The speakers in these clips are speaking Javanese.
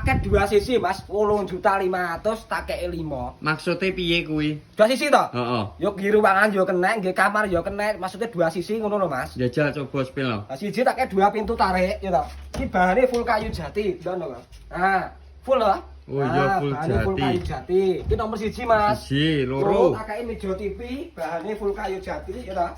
paket 2 sisi Mas, 8.500.000 tak kei 5. Maksudnya piye kuwi? 2 sisi to? Heeh. Yo nggih ruangan yo kena, nggih kamar yo kena, maksudnya 2 sisi ngono lho Mas. Jajal coba spill no. Nah, siji tak kei 2 pintu tarik yo to. Iki bahane full kayu jati, ndono lho. Nah, full lho. Oh iya full bahane full kayu jati. jati. Iki nomor 1 Mas. Siji, loro. Tak kei meja TV, bahane full kayu jati yo to.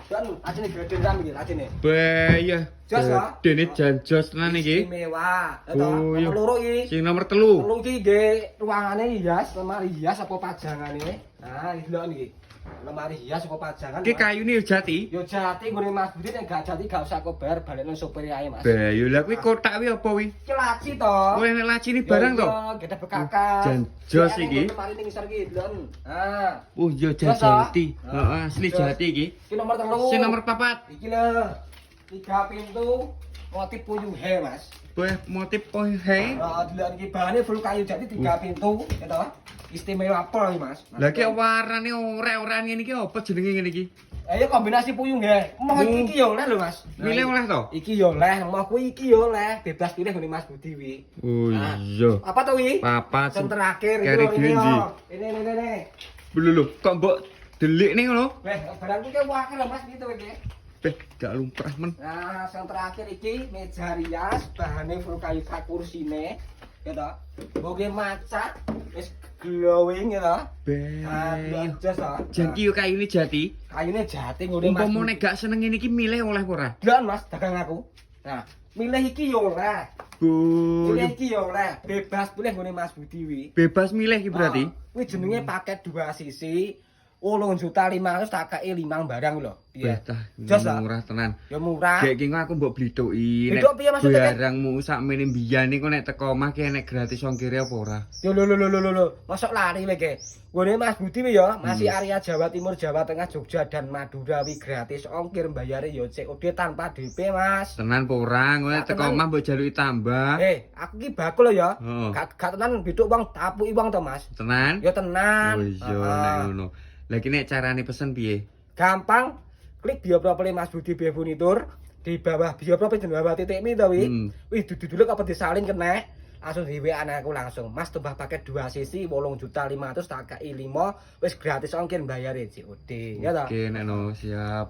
Dan ajene gede ram iki, ajene. Bayah. Jos lah. Dene jan jos tenan iki. Istimewa. Ya to. Oh, iya. Nomor loro iki. Sing nomor 3. Telu iki nggih ruangane hias, lemari hias apa pajangane. Nah, iki lho niki. Lemari hias apa pajangan. Iki kayune yo jati. Yo jati nggone Mas Budi nek gak jati gak usah kobar balekno sopir ae Mas. Bayah lah kuwi kotak kuwi apa kuwi? Iki laci to. Oh enek lacine barang to. Yo gede bekakas. Jan jos iki. Lemari ning isor iki lho. Ah. Oh yo Jos, jati. ah. Heeh, asli Jos. jati iki. Iki nomor 3. Sing nomor 4. Iki lho. 3 pintu motif puyuh he Mas. Bayah motif pohe. Heeh, delok iki bahane full kayu jati 3 pintu, ya toh. Istimewa apa iki, Mas? Lah iki warnane ora-ora ngene iki apa jenenge ngene iki? Ayo kombinasi puyung nggih. Moh iki yo oleh lho, Mas. Milih oleh to? Iki yo oleh, moh kuwi iki yo oleh. Bebas pilih ngene Mas Budi wi. Oh Nah. iya. Apa to wi? Papat. Yang terakhir iki Kari lho dhewe ndi? Ini. Lho kok mbok delik ning ngono? Weh, barang iki wae lho Mas gitu iki. Gak lumrah men. Nah, yang terakhir iki meja rias, bahane full kayu kursine, ya toh. Boge maca, wis glowing ya toh. Nah, Bayah. jos toh. Jan ki yo kayune jati. Kayune jati ngene Mas. Umpama nek gak seneng ngene iki milih oleh ora? Delon Mas, dagang aku. Nah, milih iki yo oleh. Bu. Milih iki yo oleh. Bebas pilih ngene Mas Budi wi. Bebas milih iki berarti. Kuwi jenenge paket 2 sisi. 8.500.000 tak kei 5 barang lho. Piye? Jos ta? Murah tenan. Ya murah. Kayak gini aku mbok blitoki. Blithuk piye maksudnya? Barangmu sakmene mbiyen iku nek teko omah ki enek gratis ongkire apa ora? Yo lho. Mosok lari kowe ge. Ngene Mas Budi wi ya, masih area Jawa Timur, Jawa Tengah, Jogja dan Madura wi gratis ongkir bayare yo COD tanpa DP, Mas. Tenan apa ora? Ngono Tak teko tenan. omah mbok jaluki tambah. Aku ki bakul lho ya. Heeh. Gak tenan biduk wong tapuki wong to, Mas. Tenan? Ya tenan. Oh iya nek ngono. Lah iki nek carane pesen piye? Gampang. Klik Bioproperty Mas Budi Bio Furnitur. Di bawah Bioproperty jeneng bawah titik mi to wi. Wih dudu-dudu apa disalin kena. Langsung di WA aku langsung. Mas tambah paket 2 sisi 8.500.000 tak kei 5 wis gratis ongkir bayare COD. Ya ta? Oke nek no siap.